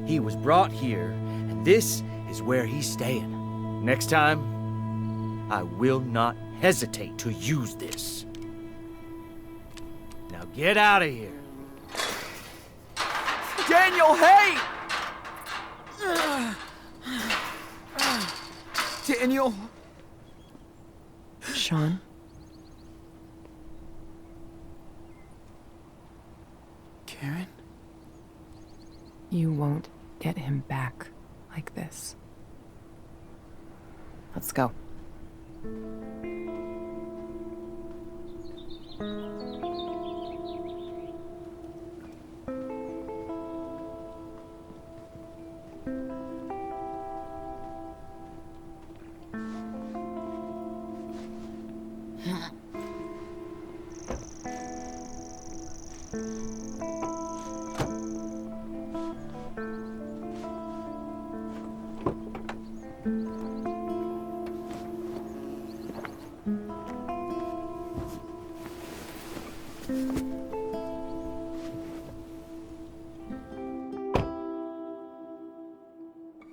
He was brought here, and this is where he's staying. Next time, I will not hesitate to use this. Now get out of here. Daniel, hey! Daniel. Sean? Karen? You won't get him back like this. Let's go.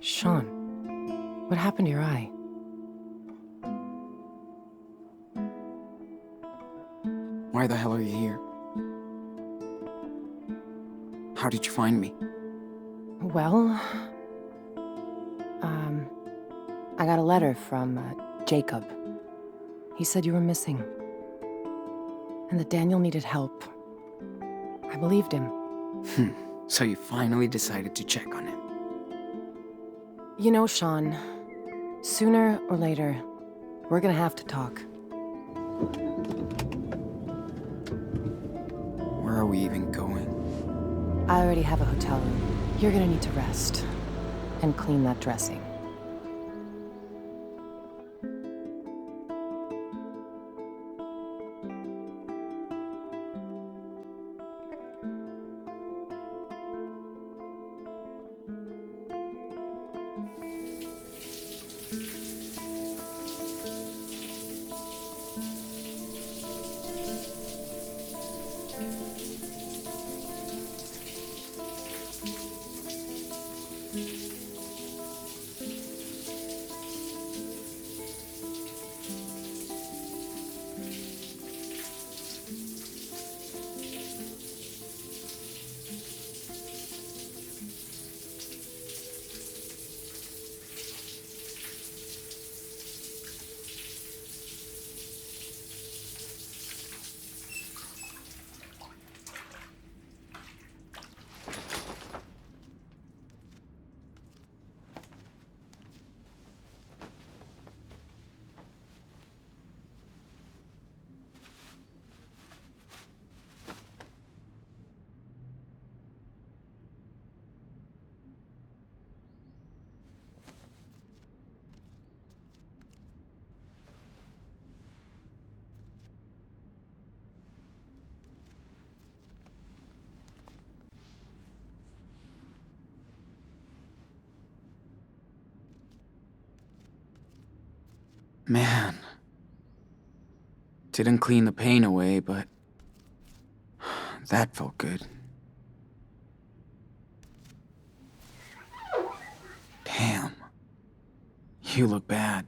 Sean, what happened to your eye? Why the hell are you here? How did you find me? Well, I got a letter from Jacob. He said you were missing, and that Daniel needed help. I believed him. So you finally decided to check on him. You know, Sean, sooner or later, we're gonna have to talk. Where are we even going? I already have a hotel room. You're gonna need to rest and clean that dressing. Man. Didn't clean the pain away, but that felt good. Damn. You look bad.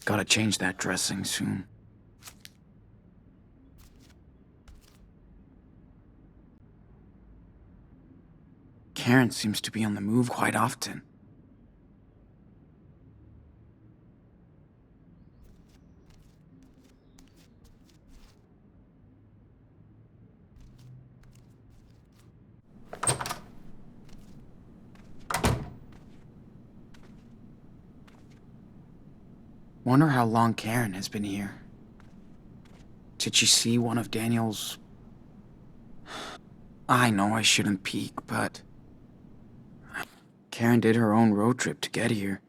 Gotta change that dressing soon. Karen seems to be on the move quite often. Wonder how long Karen has been here. Did she see one of Daniel's... I know I shouldn't peek, but... Karen did her own road trip to get here.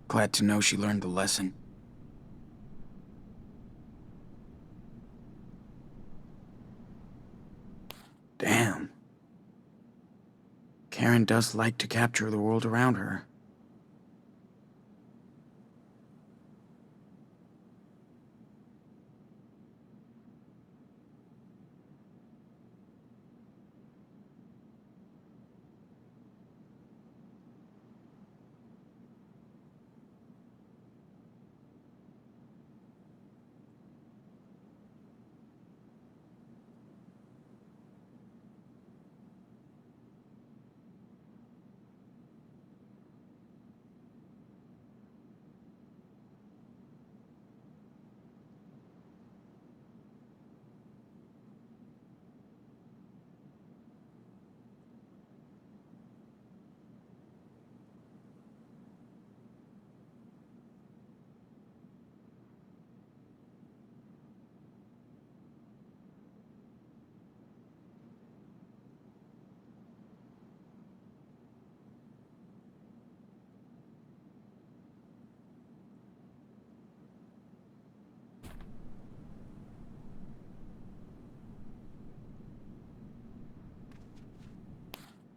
Glad to know she learned the lesson. Damn. Karen does like to capture the world around her.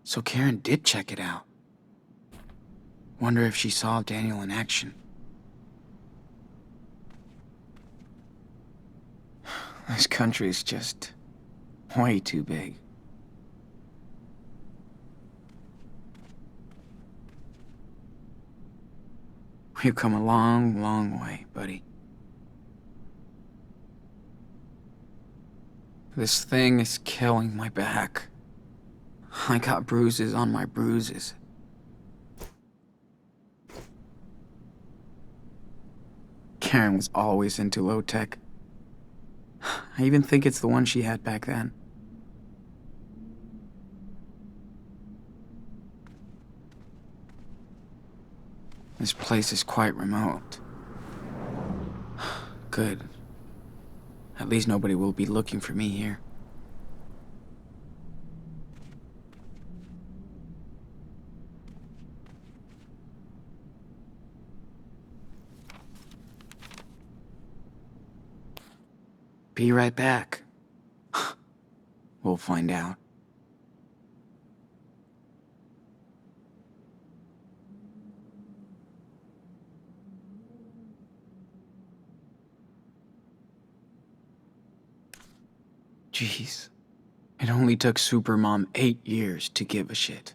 So Karen did check it out. Wonder if she saw Daniel in action. This country's just way too big. We've come a long, long way, buddy. This thing is killing my back. I got bruises on my bruises. Karen was always into low tech. I even think it's the one she had back then. This place is quite remote. Good. At least nobody will be looking for me here. Be right back. We'll find out. Jeez. It only took Supermom 8 years to give a shit.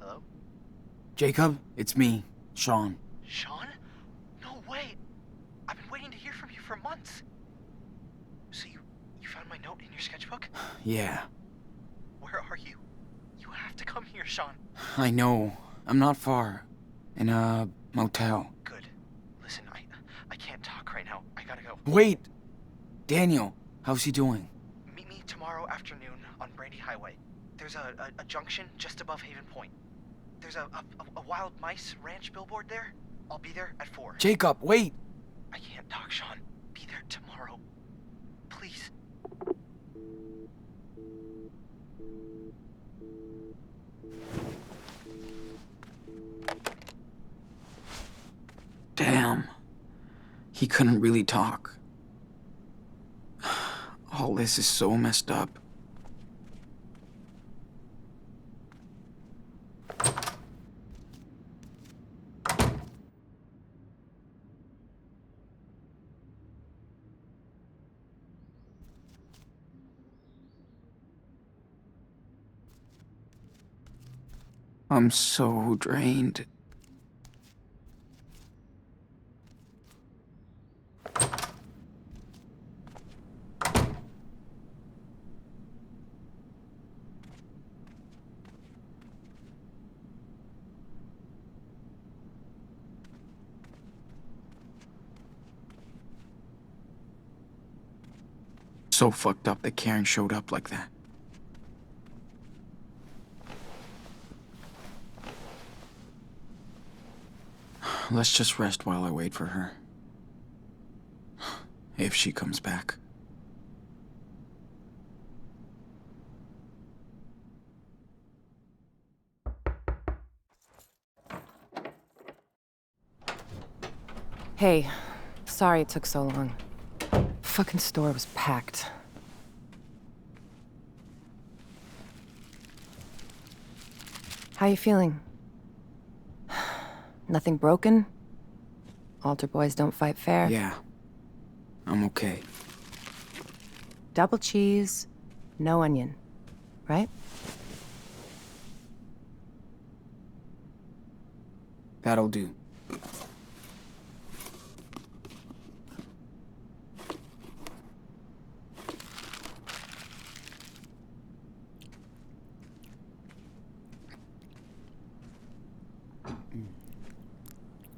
Hello? Jacob, it's me, Sean. Sean? No way! I've been waiting to hear from you for months. So you found my note in your sketchbook? Yeah, Where are you? You have to come here, Sean. I know. I'm not far. In a motel. Good. Listen, I can't talk right now. I gotta go. Wait! Daniel, how's he doing? Meet me tomorrow afternoon on Brandy Highway. There's a junction just above Haven Point. There's a wild mice ranch billboard there. I'll be there at 4. Jacob, wait! I can't talk, Sean. Be there tomorrow. Please. Damn. He couldn't really talk. All this is so messed up. I'm so drained. So fucked up that Karen showed up like that. Let's just rest while I wait for her. If she comes back. Hey, sorry it took so long. Fucking store was packed. How you feeling? Nothing broken? Altar boys don't fight fair? Yeah. I'm okay. Double cheese, no onion, right? That'll do.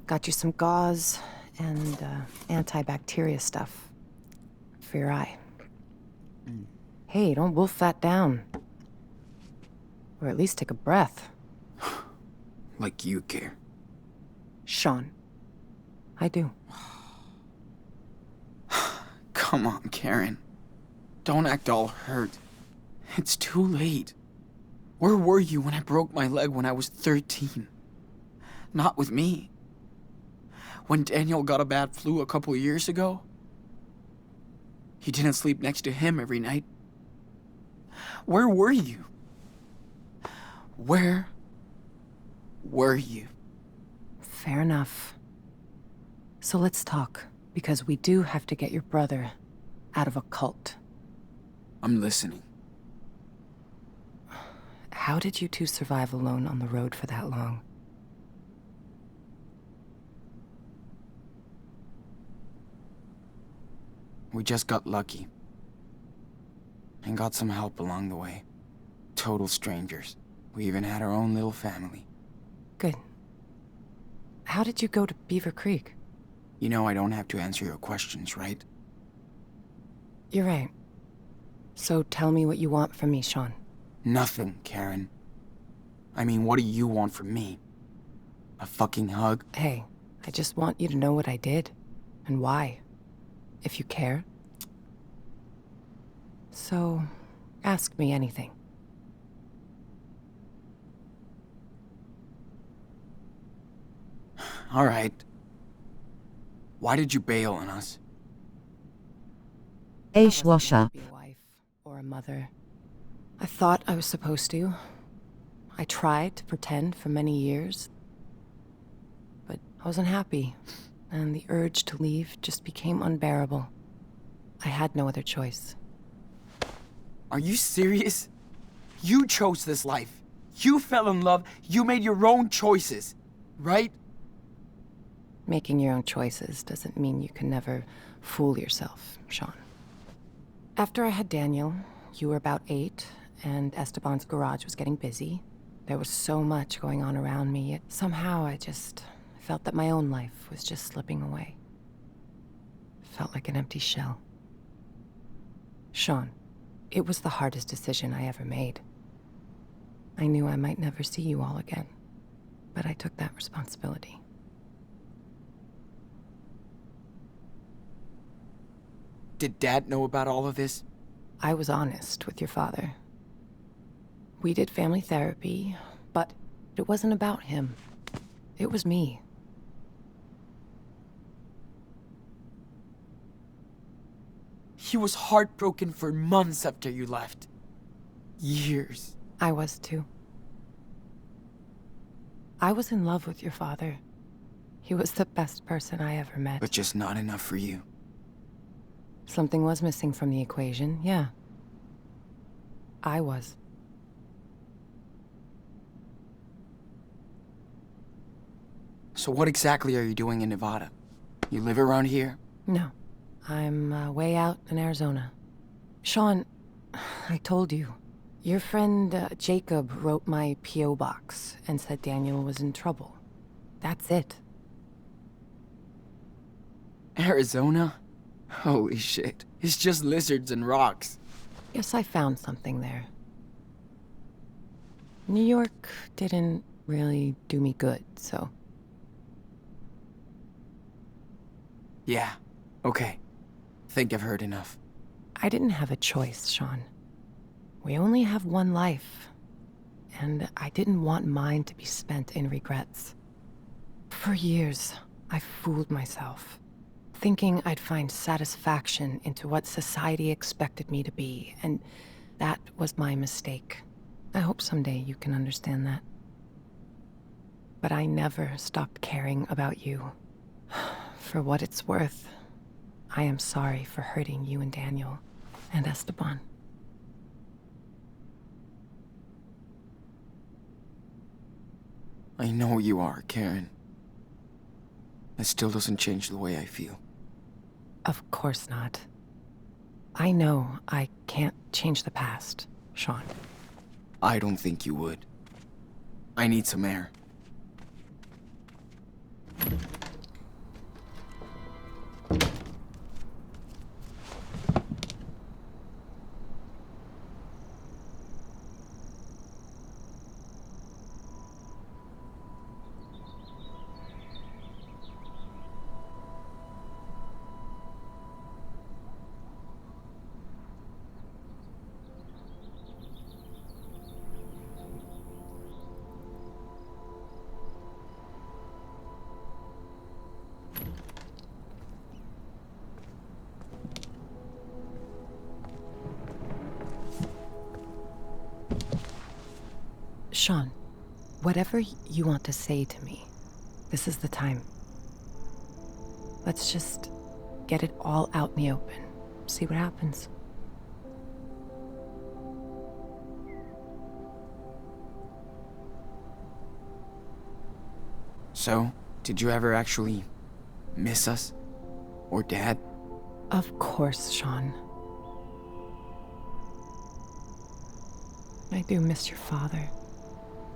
Got you some gauze and antibacteria stuff for your eye. Hey, don't wolf that down. Or at least take a breath. Like you care. Sean, I do. Come on, Karen. Don't act all hurt. It's too late. Where were you when I broke my leg when I was 13? Not with me. When Daniel got a bad flu a couple years ago, you didn't sleep next to him every night. Where were you? Where were you? Fair enough. So let's talk, because we do have to get your brother out of a cult. I'm listening. How did you two survive alone on the road for that long? We just got lucky. And got some help along the way. Total strangers. We even had our own little family. Good. How did you go to Beaver Creek? You know I don't have to answer your questions, right? You're right. So tell me what you want from me, Sean. Nothing, Karen. I mean, what do you want from me? A fucking hug? Hey, I just want you to know what I did, and why, if you care. So, ask me anything. All right. Why did you bail on us? I wasn't meant to be a wife or a mother. I thought I was supposed to. I tried to pretend for many years. But I wasn't happy, and the urge to leave just became unbearable. I had no other choice. Are you serious? You chose this life. You fell in love. You made your own choices, right? Making your own choices doesn't mean you can never fool yourself, Sean. After I had Daniel, you were about 8, and Esteban's garage was getting busy. There was so much going on around me, yet somehow I felt that my own life was just slipping away. Felt like an empty shell. Sean, it was the hardest decision I ever made. I knew I might never see you all again, but I took that responsibility. Did Dad know about all of this? I was honest with your father. We did family therapy, but it wasn't about him. It was me. He was heartbroken for months after you left. Years. I was too. I was in love with your father. He was the best person I ever met. But just not enough for you. Something was missing from the equation, yeah. I was. So what exactly are you doing in Nevada? You live around here? No, I'm way out in Arizona. Sean, I told you. Your friend Jacob wrote my P.O. box and said Daniel was in trouble. That's it. Arizona? Holy shit. It's just lizards and rocks. Guess I found something there. New York didn't really do me good, so... Yeah, okay. Think I've heard enough. I didn't have a choice, Sean. We only have one life, and I didn't want mine to be spent in regrets. For years, I fooled myself, thinking I'd find satisfaction into what society expected me to be, and that was my mistake. I hope someday you can understand that. But I never stopped caring about you. For what it's worth, I am sorry for hurting you and Daniel, and Esteban. I know you are, Karen. It still doesn't change the way I feel. Of course not. I know I can't change the past, Sean. I don't think you would. I need some air. Sean, whatever you want to say to me, this is the time. Let's just get it all out in the open. See what happens. So, did you ever actually miss us? Or Dad? Of course, Sean. I do miss your father.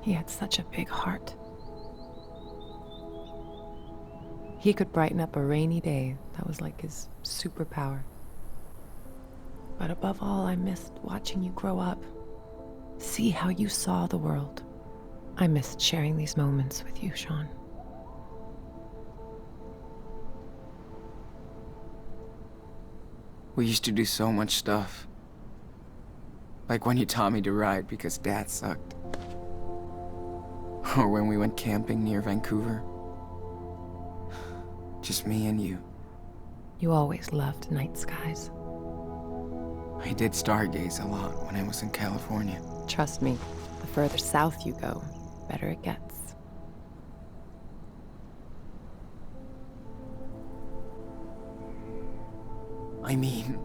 He had such a big heart. He could brighten up a rainy day. That was like his superpower. But above all, I missed watching you grow up. See how you saw the world. I missed sharing these moments with you, Sean. We used to do so much stuff. Like when you taught me to ride because Dad sucked. Or when we went camping near Vancouver. Just me and you. You always loved night skies. I did stargaze a lot when I was in California. Trust me, the further south you go, the better it gets. I mean,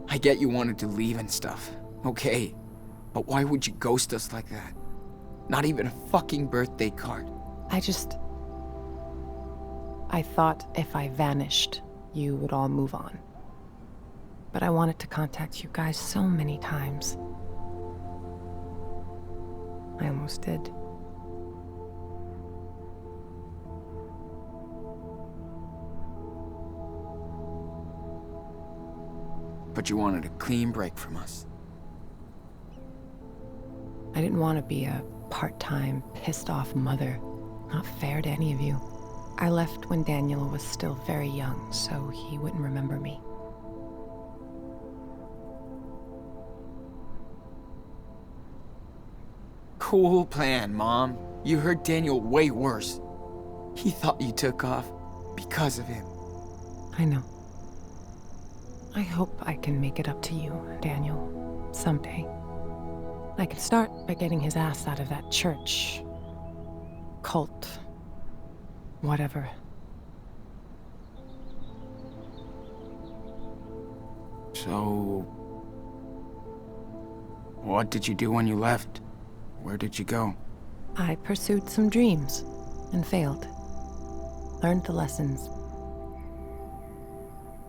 I get you wanted to leave and stuff. Okay. But why would you ghost us like that? Not even a fucking birthday card. I thought if I vanished, you would all move on. But I wanted to contact you guys so many times. I almost did. But you wanted a clean break from us. I didn't want to be a part-time, pissed-off mother. Not fair to any of you. I left when Daniel was still very young, so he wouldn't remember me. Cool plan, Mom. You hurt Daniel way worse. He thought you took off because of him. I know. I hope I can make it up to you, Daniel, someday. I can start by getting his ass out of that church. Cult. Whatever. So... what did you do when you left? Where did you go? I pursued some dreams and failed. Learned the lessons.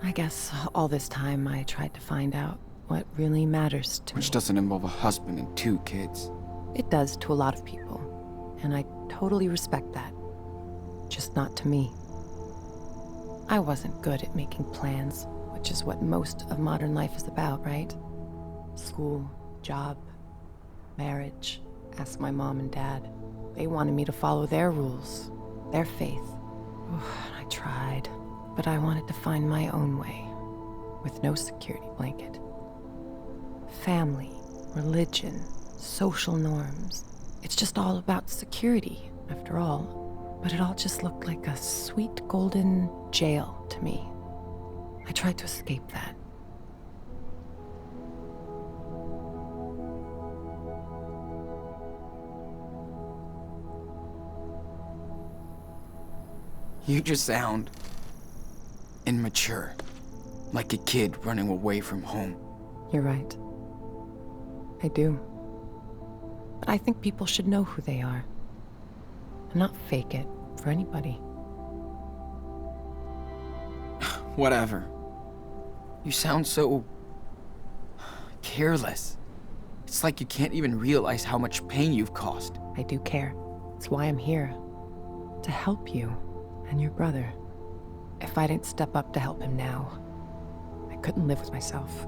I guess all this time I tried to find out what really matters to me. Which doesn't involve a husband and 2 kids. It does to a lot of people, and I totally respect that. Just not to me. I wasn't good at making plans, which is what most of modern life is about, right? School, job, marriage. Ask my mom and dad. They wanted me to follow their rules, their faith. I tried, but I wanted to find my own way, with no security blanket. Family, religion, social norms. It's just all about security, after all. But it all just looked like a sweet golden jail to me. I tried to escape that. You just sound immature. Like a kid running away from home. You're right. I do. But I think people should know who they are. And not fake it for anybody. Whatever. You sound so careless. It's like you can't even realize how much pain you've caused. I do care. It's why I'm here. To help you and your brother. If I didn't step up to help him now, I couldn't live with myself.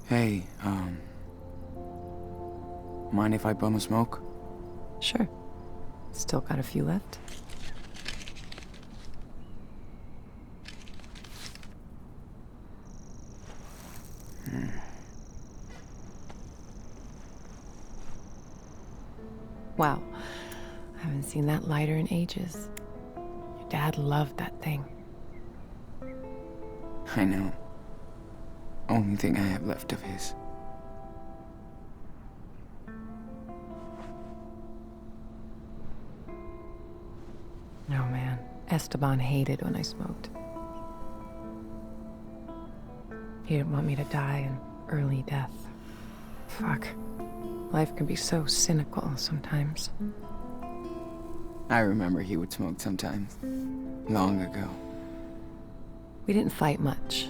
Hey, mind if I bum a smoke? Sure. Still got a few left. Wow. I haven't seen that lighter in ages. Your dad loved that thing. I know. Only thing I have left of his. No, man. Esteban hated when I smoked. He didn't want me to die an early death. Fuck. Life can be so cynical sometimes. I remember he would smoke sometimes. Long ago. We didn't fight much,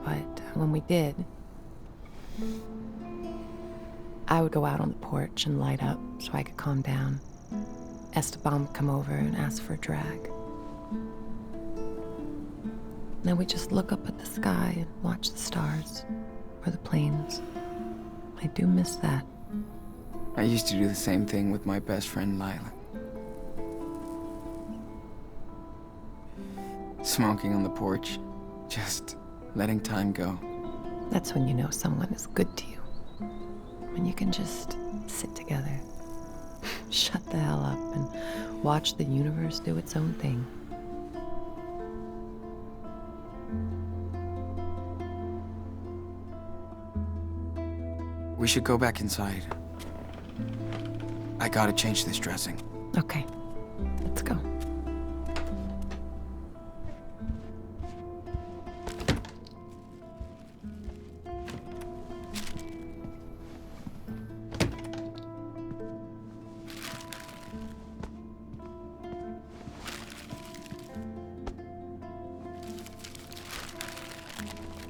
but when we did, I would go out on the porch and light up so I could calm down. Esteban would come over and ask for a drag. Then we'd just look up at the sky and watch the stars, or the planes. I do miss that. I used to do the same thing with my best friend Lila. Smoking on the porch, just letting time go. That's when you know someone is good to you. When you can just sit together, shut the hell up, and watch the universe do its own thing. We should go back inside. I gotta change this dressing. Okay, let's go.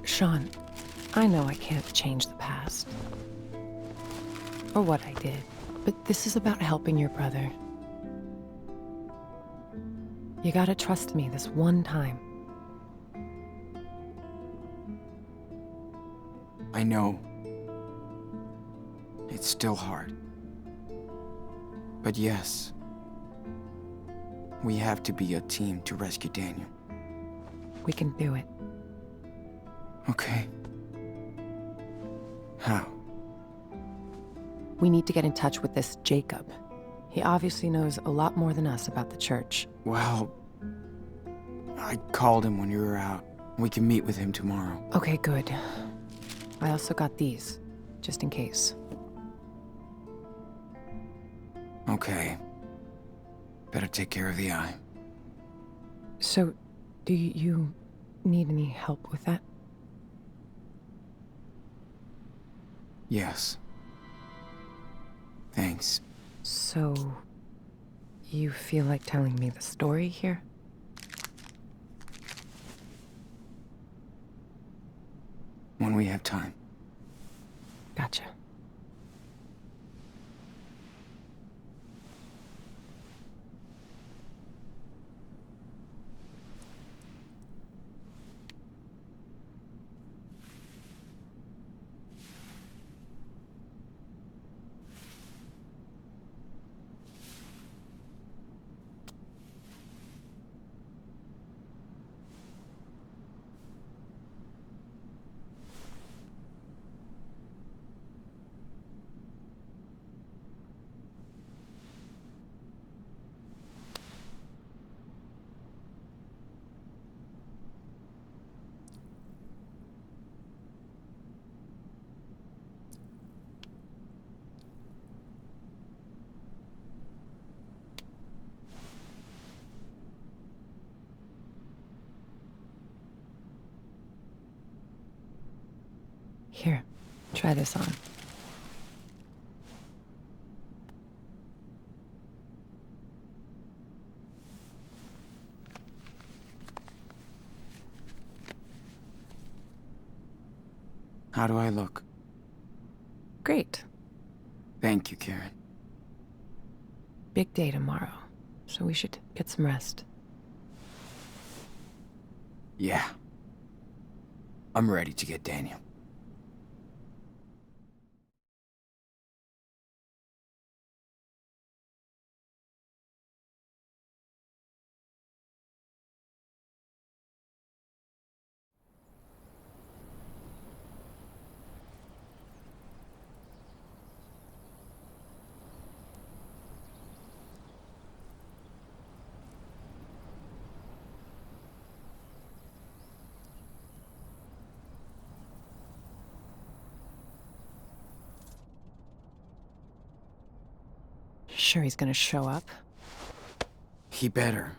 Sean, I know I can't change the past. Or what I did. But this is about helping your brother. You gotta trust me this one time. I know. It's still hard. But yes, we have to be a team to rescue Daniel. We can do it. Okay. How? We need to get in touch with this Jacob. He obviously knows a lot more than us about the church. Well, I called him when you were out. We can meet with him tomorrow. Okay, good. I also got these, just in case. Okay. Better take care of the eye. So, do you need any help with that? Yes. Thanks. So, you feel like telling me the story here? When we have time. Gotcha. Here, try this on. How do I look? Great. Thank you, Karen. Big day tomorrow, so we should get some rest. Yeah. I'm ready to get Daniel. Sure he's gonna show up? He better.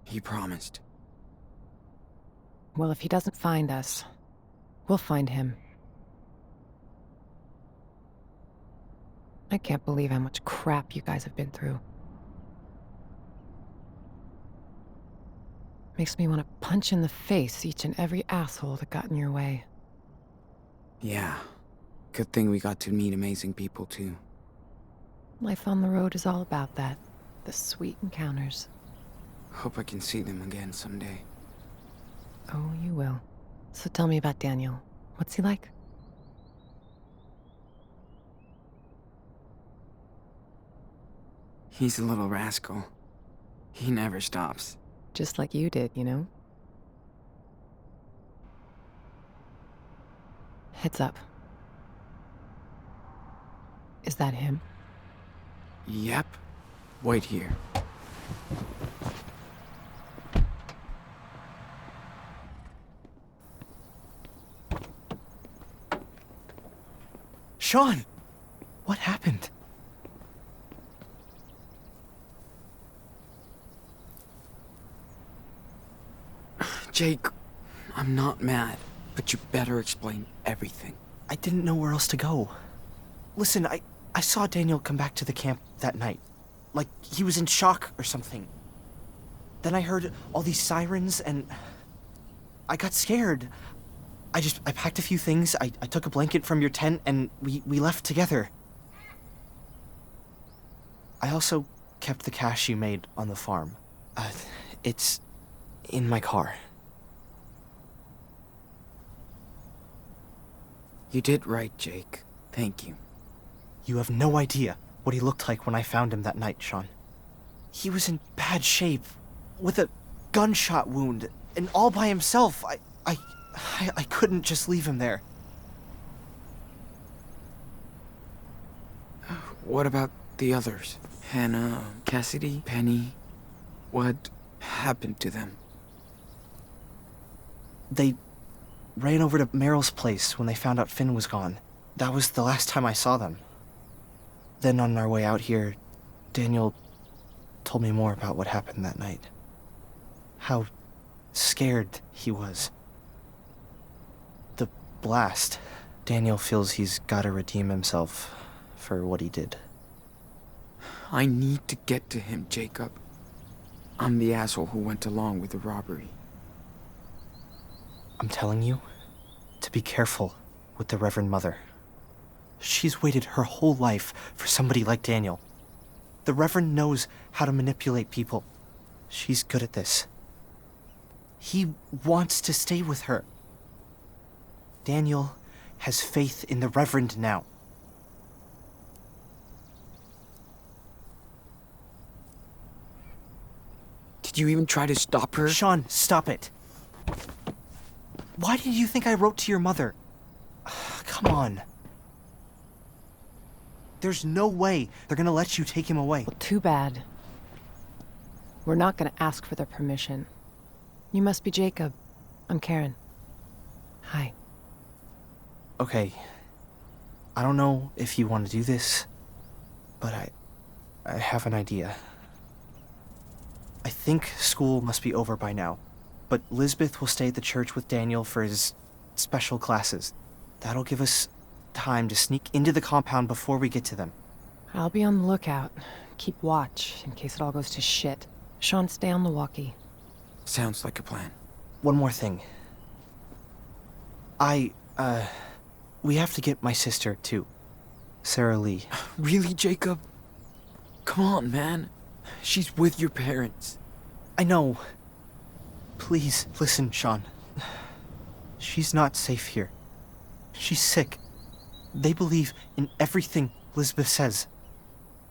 He promised. Well, if he doesn't find us, we'll find him. I can't believe how much crap you guys have been through. Makes me want to punch in the face each and every asshole that got in your way. Yeah. Good thing we got to meet amazing people, too. Life on the road is all about that. The sweet encounters. Hope I can see them again someday. Oh, you will. So tell me about Daniel. What's he like? He's a little rascal. He never stops. Just like you did, you know? Heads up. Is that him? Yep. Wait here. Sean! What happened? Jake, I'm not mad, but you better explain everything. I didn't know where else to go. Listen, I saw Daniel come back to the camp that night. Like he was in shock or something. Then I heard all these sirens and I got scared. I packed a few things, I took a blanket from your tent and we left together. I also kept the cash you made on the farm. It's in my car. You did right, Jake. Thank you. You have no idea what he looked like when I found him that night, Sean. He was in bad shape, with a gunshot wound, and all by himself. I couldn't just leave him there. What about the others? Hannah, Cassidy, Penny? What happened to them? They ran over to Meryl's place when they found out Finn was gone. That was the last time I saw them. Then on our way out here, Daniel told me more about what happened that night. How scared he was. The blast. Daniel feels he's gotta redeem himself for what he did. I need to get to him, Jacob. I'm the asshole who went along with the robbery. I'm telling you to be careful with the Reverend Mother. She's waited her whole life for somebody like Daniel. The Reverend knows how to manipulate people. She's good at this. He wants to stay with her. Daniel has faith in the Reverend now. Did you even try to stop her? Sean, stop it. Why did you think I wrote to your mother? Come on. There's no way they're gonna let you take him away. Well, too bad. We're not gonna ask for their permission. You must be Jacob. I'm Karen. Hi. Okay. I don't know if you want to do this, but I have an idea. I think school must be over by now, but Lisbeth will stay at the church with Daniel for his special classes. That'll give us time to sneak into the compound before we get to them. I'll be on the lookout. Keep watch in case it all goes to shit. Sean, stay on the walkie. Sounds like a plan. One more thing. We have to get my sister, too. Sarah Lee. Really, Jacob? Come on, man. She's with your parents. I know. Please, listen, Sean. She's not safe here. She's sick. They believe in everything Lisbeth says.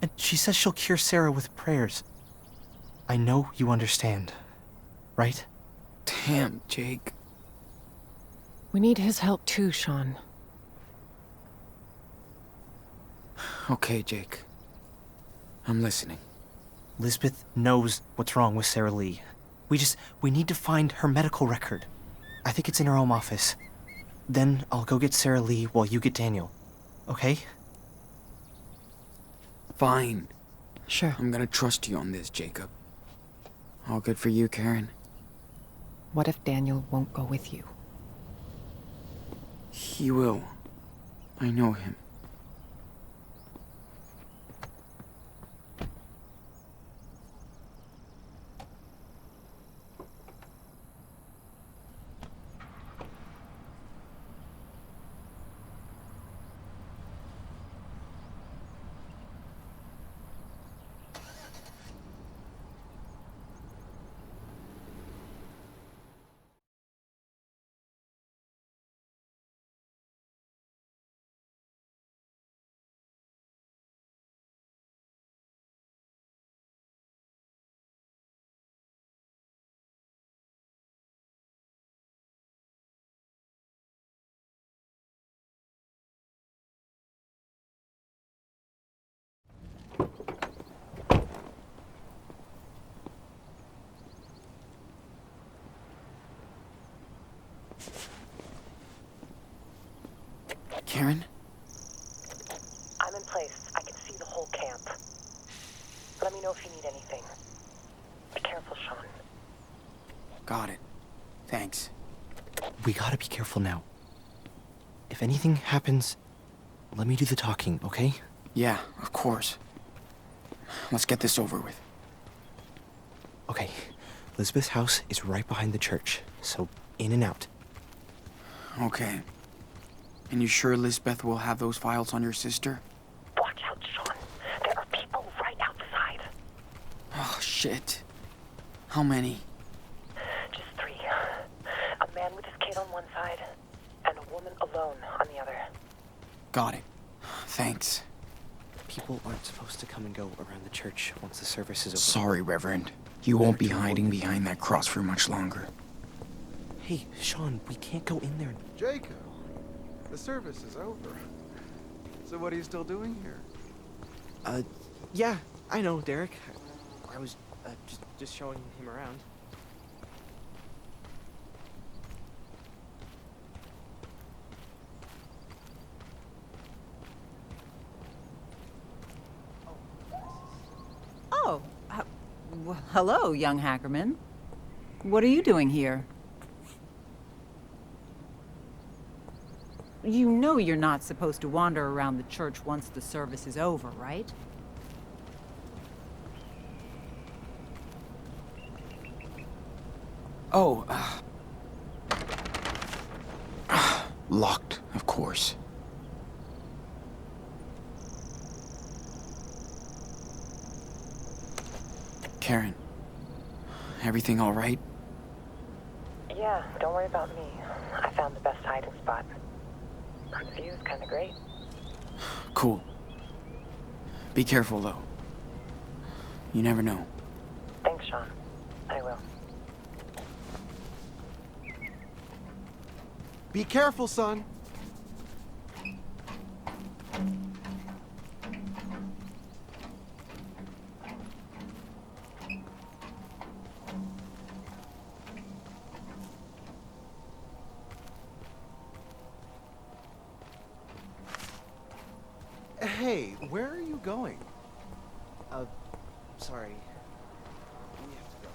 And she says she'll cure Sarah with prayers. I know you understand, right? Damn, Jake. We need his help too, Sean. Okay, Jake. I'm listening. Lisbeth knows what's wrong with Sarah Lee. We need to find her medical record. I think it's in her home office. Then I'll go get Sarah Lee while you get Daniel. Okay? Fine. Sure. I'm gonna trust you on this, Jacob. All good for you, Karen? What if Daniel won't go with you? He will. I know him. Karen? I'm in place. I can see the whole camp. Let me know if you need anything. Be careful, Sean. Got it. Thanks. We gotta be careful now. If anything happens, let me do the talking, okay? Yeah, of course. Let's get this over with. Okay. Lisbeth's house is right behind the church, so in and out. Okay. And you sure Lisbeth will have those files on your sister? Watch out, Sean. There are people right outside. Oh, shit. How many? Just 3. A man with his kid on one side, and a woman alone on the other. Got it. Thanks. People aren't supposed to come and go around the church once the service is over. Sorry, Reverend. You won't be hiding behind that cross for much longer. Hey, Sean, we can't go in there. Jacob, the service is over. So what are you still doing here? Yeah, I know, Derek. I was just showing him around. Well, hello, young Hackerman. What are you doing here? You know you're not supposed to wander around the church once the service is over, right? Oh, locked, of course. Karen, everything all right? Yeah, don't worry about me. I found the best hiding spot. The view's kinda great. Cool. Be careful, though. You never know. Thanks, Sean. I will. Be careful, son. Hey, where are you going? Sorry. We have to go.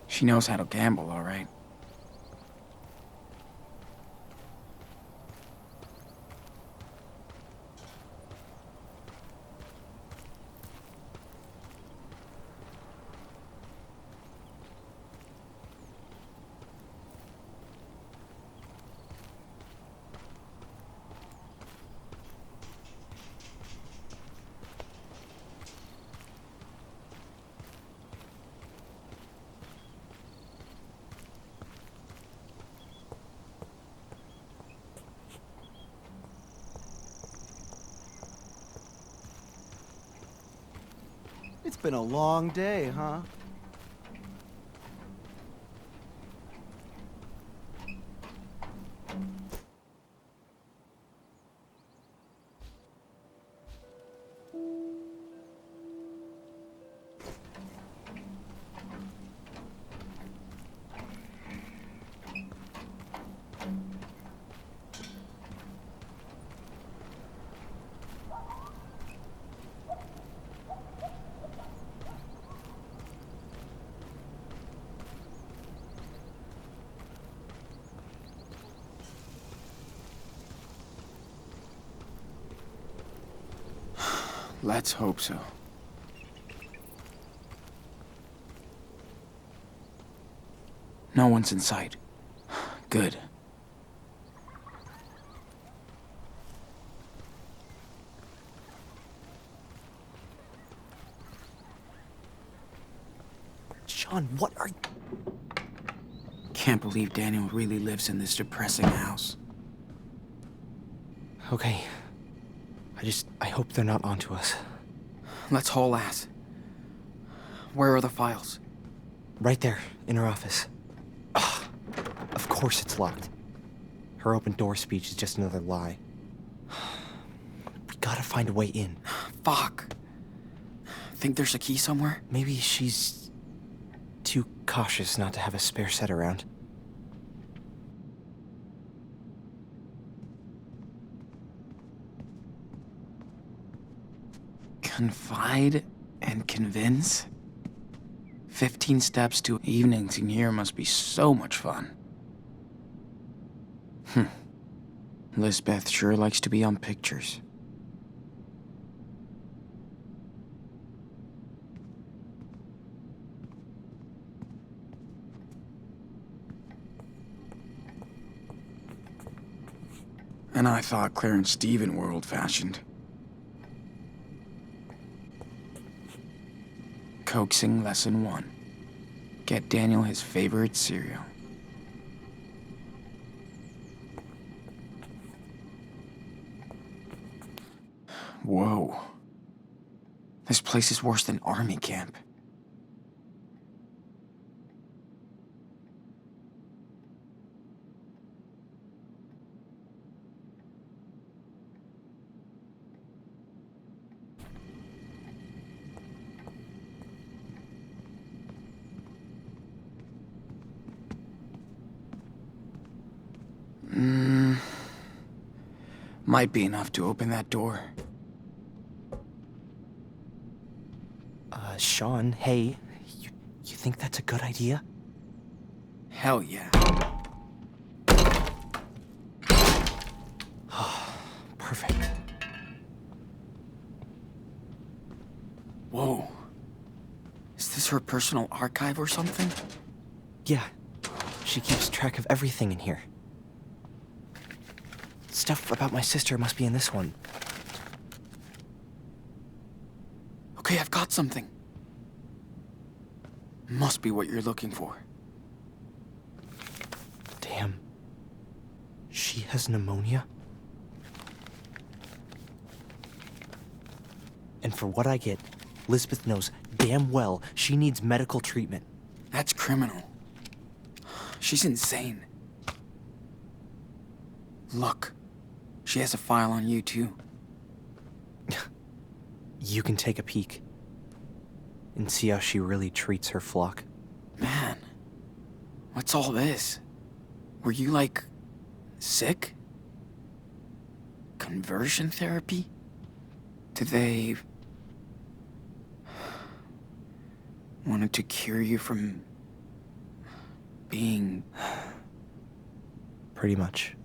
She knows how to gamble, all right. It's been a long day, huh? Let's hope so. No one's in sight. Good. Sean, what are you... Can't believe Daniel really lives in this depressing house. Okay. I hope they're not onto us. Let's haul ass. Where are the files? Right there, in her office. Ugh, of course it's locked. Her open door speech is just another lie. We gotta find a way in. Fuck. Think there's a key somewhere? Maybe she's too cautious not to have a spare set around. Confide and convince? 15 steps to evenings in here must be so much fun. Lisbeth sure likes to be on pictures. And I thought Claire and Steven were old-fashioned. Coaxing lesson 1. Get Daniel his favorite cereal. Whoa. This place is worse than army camp. Might be enough to open that door. Sean, hey, you think that's a good idea? Hell yeah. Perfect. Whoa. Is this her personal archive or something? Yeah, she keeps track of everything in here. Stuff about my sister must be in this one. Okay, I've got something. Must be what you're looking for. Damn. She has pneumonia? And for what I get, Lisbeth knows damn well she needs medical treatment. That's criminal. She's insane. Look, she has a file on you too. You can take a peek and see how she really treats her flock. Man, what's all this? Were you, like, sick? Conversion therapy? Did they... wanted to cure you from... being... Pretty much.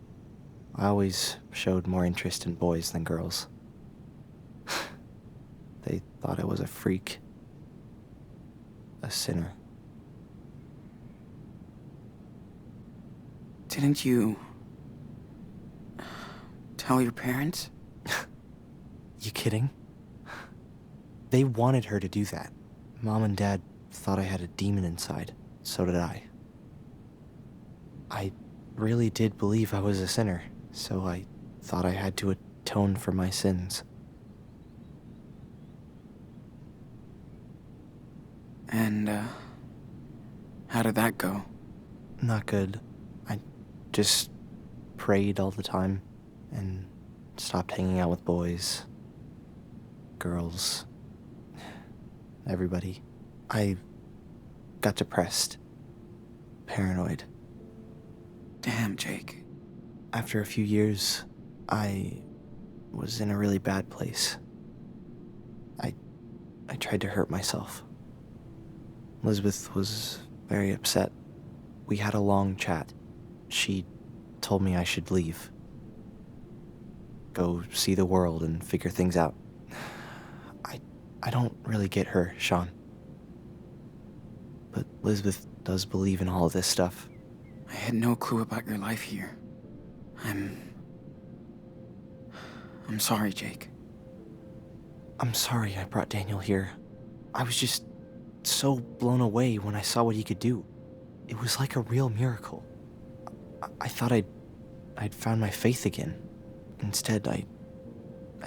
I always showed more interest in boys than girls. They thought I was a freak. A sinner. Didn't you... tell your parents? You kidding? They wanted her to do that. Mom and Dad thought I had a demon inside. So did I. I really did believe I was a sinner, so I thought I had to atone for my sins. And, how did that go? Not good. I just prayed all the time and stopped hanging out with boys, girls, everybody. I got depressed, paranoid. Damn, Jake. After a few years, I was in a really bad place. I tried to hurt myself. Elizabeth was very upset. We had a long chat. She told me I should leave. Go see the world and figure things out. I don't really get her, Sean. But Elizabeth does believe in all of this stuff. I had no clue about your life here. I'm sorry, Jake. I'm sorry I brought Daniel here. I was just so blown away when I saw what he could do. It was like a real miracle. I thought I'd found my faith again. Instead, I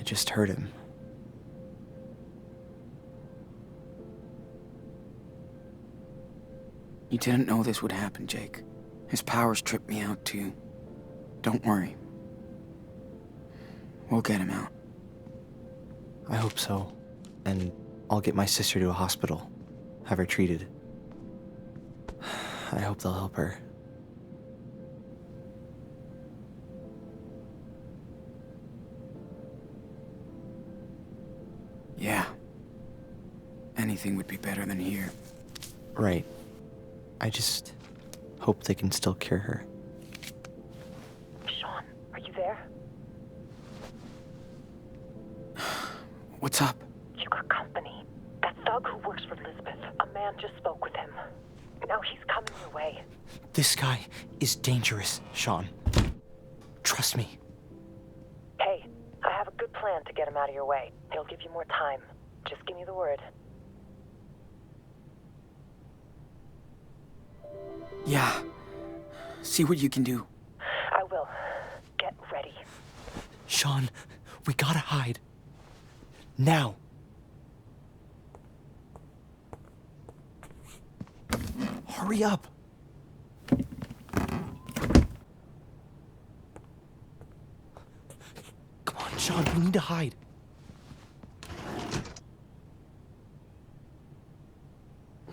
just hurt him. You didn't know this would happen, Jake. His powers tripped me out too. Don't worry. We'll get him out. I hope so. And I'll get my sister to a hospital. Have her treated. I hope they'll help her. Yeah. Anything would be better than here. Right. I just hope they can still cure her. Sean, are you there? What's up? You got company. That thug who works for Lisbeth. A man just spoke with him. Now he's coming your way. This guy is dangerous, Sean. Trust me. Hey, I have a good plan to get him out of your way. He'll give you more time. Just give me the word. Yeah. See what you can do. I will. Get ready. Sean, we gotta hide. Now. Hurry up. Come on, Sean, we need to hide.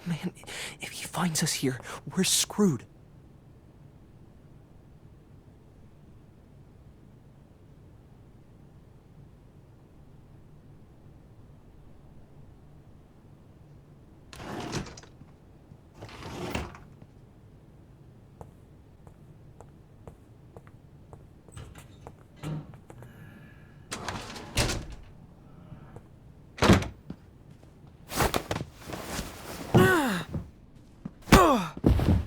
Man, if he finds us here, we're screwed.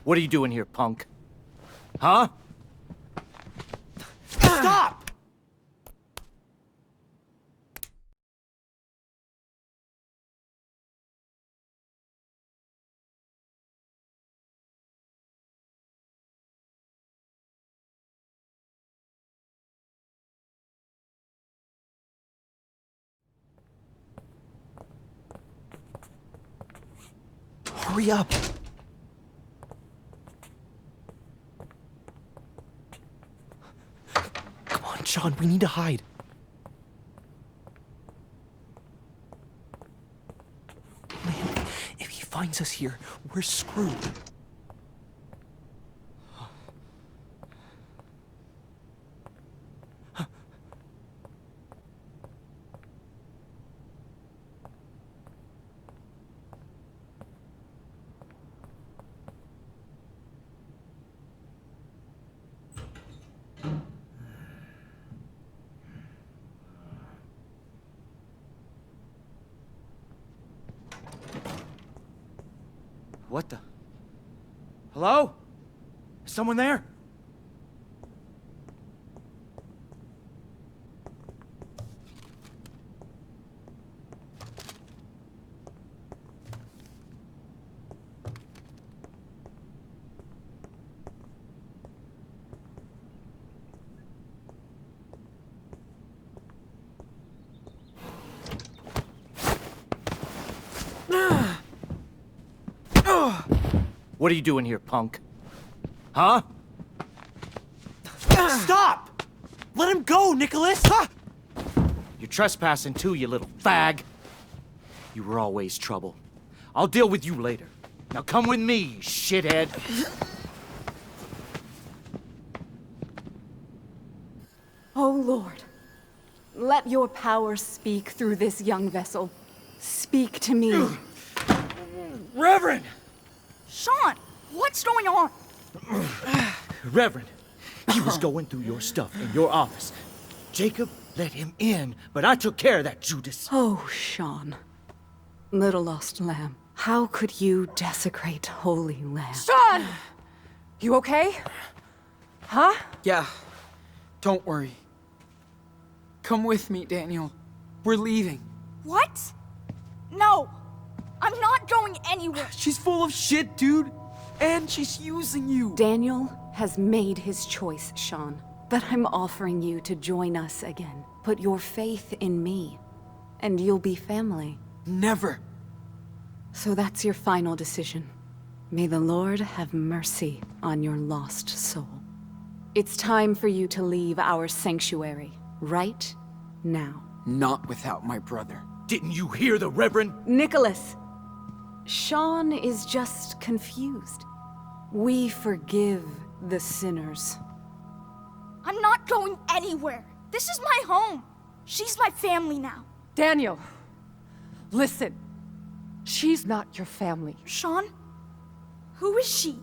What are you doing here, punk? Huh? Stop! Hurry up! Come on, Sean, we need to hide. Man, if he finds us here, we're screwed. What the? Hello? Is someone there? What are you doing here, punk? Huh? Stop! Let him go, Nicholas! Ah! You're trespassing too, you little fag. You were always trouble. I'll deal with you later. Now come with me, you shithead. Oh, Lord, let your power speak through this young vessel. Speak to me. Reverend! Sean, what's going on? Reverend, he was going through your stuff in your office. Jacob let him in, but I took care of that, Judas. Oh, Sean, little lost lamb, how could you desecrate holy land? Sean! You okay? Huh? Yeah, don't worry. Come with me, Daniel. We're leaving. What? No, I'm not going anywhere. She's full of shit, dude. And she's using you. Daniel has made his choice, Sean. But I'm offering you to join us again. Put your faith in me, and you'll be family. Never. So that's your final decision. May the Lord have mercy on your lost soul. It's time for you to leave our sanctuary, right now. Not without my brother. Didn't you hear the Reverend? Nicholas, Sean is just confused. We forgive the sinners. I'm not going anywhere. This is my home. She's my family now. Daniel, listen. She's not your family. Sean? Who is she?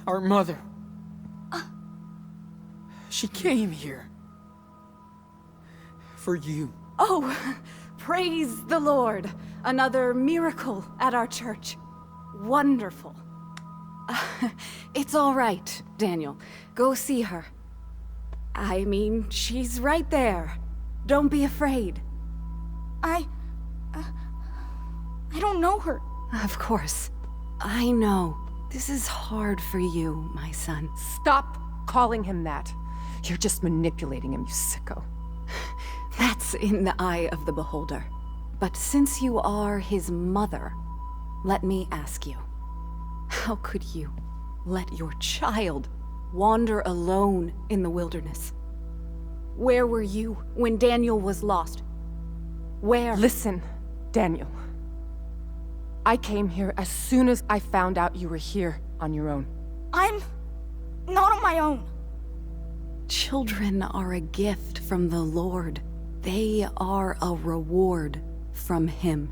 Our mother. She came here. For you. Oh, praise the Lord. Another miracle at our church. Wonderful. It's all right, Daniel. Go see her. I mean, she's right there. Don't be afraid. I don't know her. Of course. I know. This is hard for you, my son. Stop calling him that. You're just manipulating him, you sicko. That's in the eye of the beholder. But since you are his mother, let me ask you, how could you let your child wander alone in the wilderness? Where were you when Daniel was lost? Where? Listen, Daniel. I came here as soon as I found out you were here on your own. I'm not on my own. Children are a gift from the Lord. They are a reward from Him.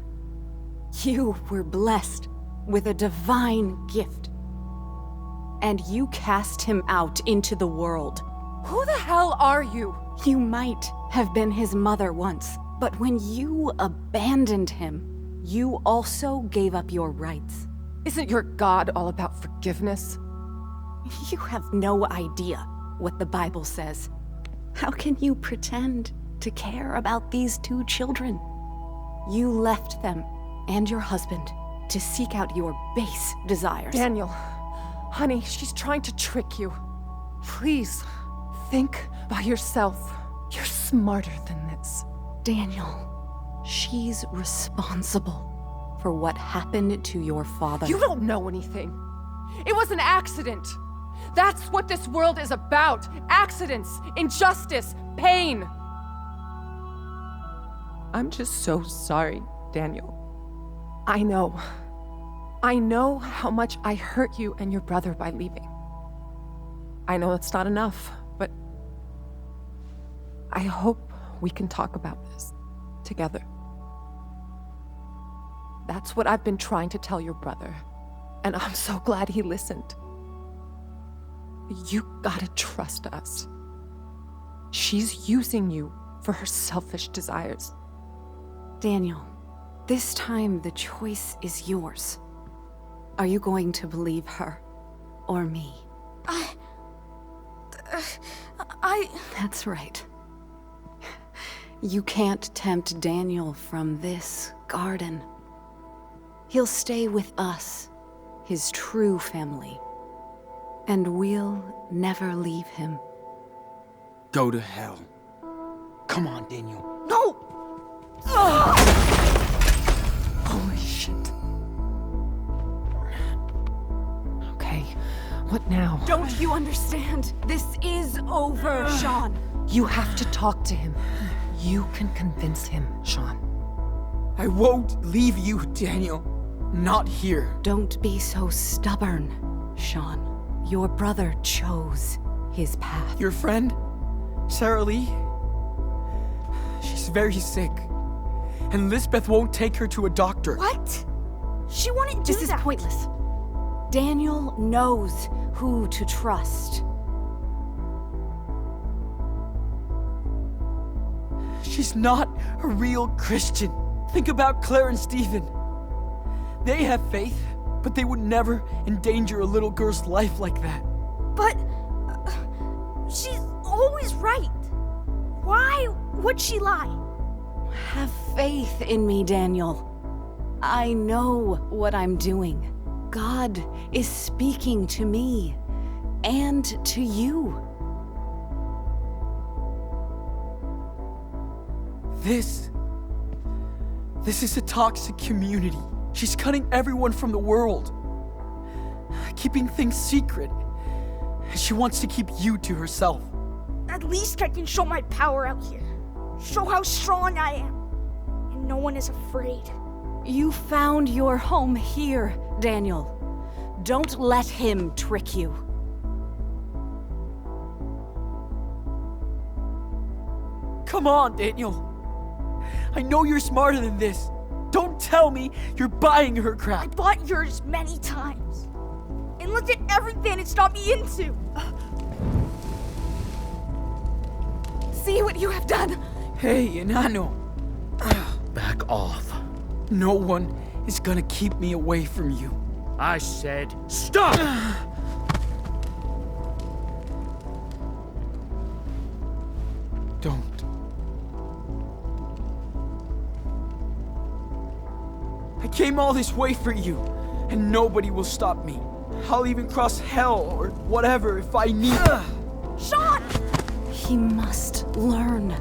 You were blessed with a divine gift. And you cast him out into the world. Who the hell are you? You might have been his mother once, but when you abandoned him, you also gave up your rights. Isn't your God all about forgiveness? You have no idea what the Bible says. How can you pretend to care about these two children? You left them and your husband to seek out your base desires. Daniel, honey, she's trying to trick you. Please, think by yourself. You're smarter than this. Daniel, she's responsible for what happened to your father. You don't know anything. It was an accident. That's what this world is about. Accidents, injustice, pain. I'm just so sorry, Daniel. I know how much I hurt you and your brother by leaving. I know it's not enough, but I hope we can talk about this together. That's what I've been trying to tell your brother, and I'm so glad he listened. You gotta trust us. She's using you for her selfish desires. Daniel, this time the choice is yours. Are you going to believe her or me? That's right. You can't tempt Daniel from this garden. He'll stay with us, his true family. And we'll never leave him. Go to hell. Come on, Daniel. No! Holy shit. Okay, what now? Don't you understand? This is over, Sean. You have to talk to him. You can convince him, Sean. I won't leave you, Daniel. Not here. Don't be so stubborn, Sean. Your brother chose his path. Your friend, Sarah Lee? She's very sick. And Lisbeth won't take her to a doctor. What? She wouldn't do This that. is pointless. Daniel knows who to trust. She's not a real Christian. Think about Claire and Stephen. They have faith, but they would never endanger a little girl's life like that. But she's always right. Why would she lie? Have faith in me, Daniel. I know what I'm doing. God is speaking to me and to you. This is a toxic community. She's cutting everyone from the world, keeping things secret. She wants to keep you to herself. At least I can show my power out here. Show how strong I am. And no one is afraid. You found your home here, Daniel. Don't let him trick you. Come on, Daniel. I know you're smarter than this. Don't tell me you're buying her I crap. bought yours many times. And looked at everything it's got me into. See what you have done. Hey, Enano. Back off. No one is gonna keep me away from you. I said stop! Don't. I came all this way for you, and nobody will stop me. I'll even cross hell or whatever if I need. Sean! He must learn.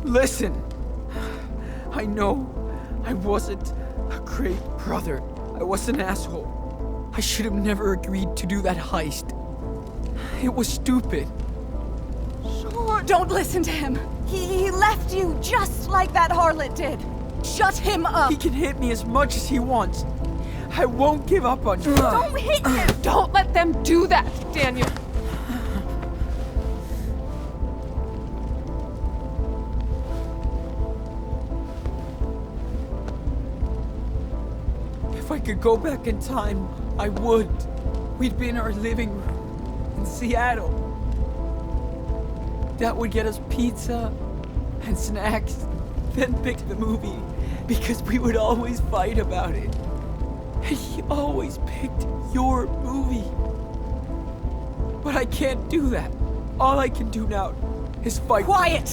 Listen, I know I wasn't a great brother. I was an asshole. I should have never agreed to do that heist. It was stupid. Sean! Don't listen to him. He left you just like that harlot did. Shut him up. He can hit me as much as he wants. I won't give up on you. Don't hit him! Don't let them do that, Daniel. If I could go back in time, I would. We'd be in our living room in Seattle. That would get us pizza and snacks, then pick the movie because we would always fight about it. And he always picked your movie. But I can't do that. All I can do now is fight. Quiet!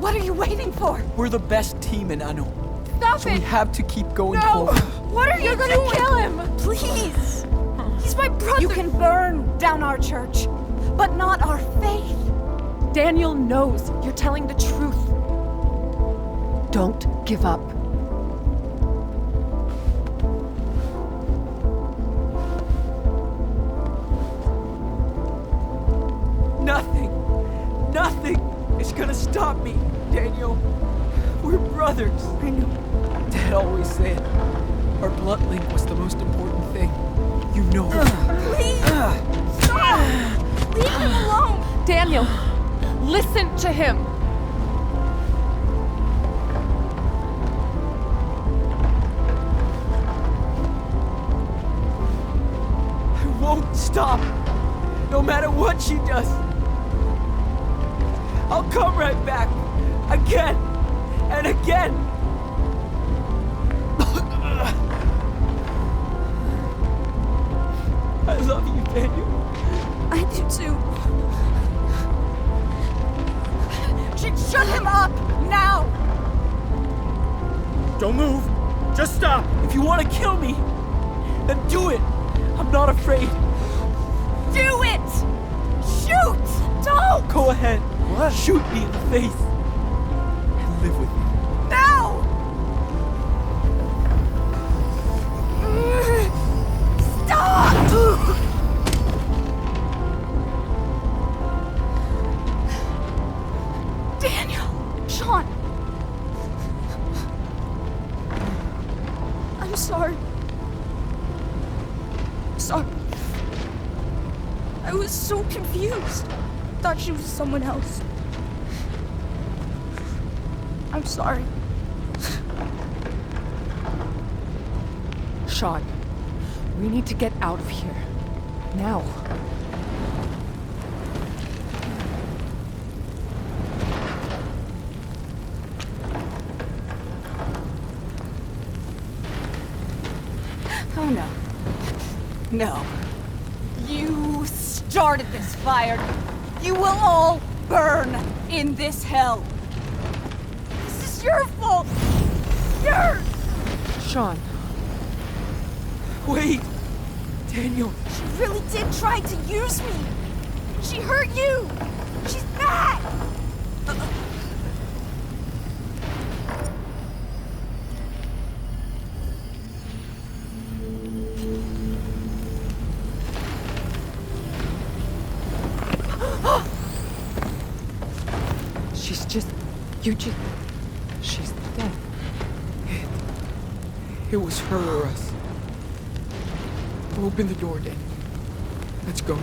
What are you waiting for? We're the best team in Anu. Stop So it! we have to keep going No! forward. What are you You're doing? gonna kill him! Please! He's my brother! You can burn down our church, but not our faith. Daniel knows you're telling the truth. Don't give up. Nothing is gonna stop me, Daniel. We're brothers. I know. Dad always said our blood link was the most important thing. You know. Please! Stop! Leave him alone! Daniel, listen to him. I won't stop. No matter what she does. I'll come right back. Again. And again. I love you, Daniel. I do too. Shut him up! Now! Don't move. Just stop. If you want to kill me, then do it. I'm not afraid. Do it! Shoot! Don't! Go ahead. What? Shoot me in the face. And live with me. Now! Stop! Daniel! Sean! I'm sorry. Sorry. I was so confused. Thought she was someone else. I'm sorry. Sean, we need to get out of here. Now. Oh no. No. You started this fire. You will all burn in this hell. This is your fault. Yours. Sean, Wait. Daniel. She really did try to use me. She hurt you. She's bad. she's dead. It was her or us. Open the door, Daniel. Let's go.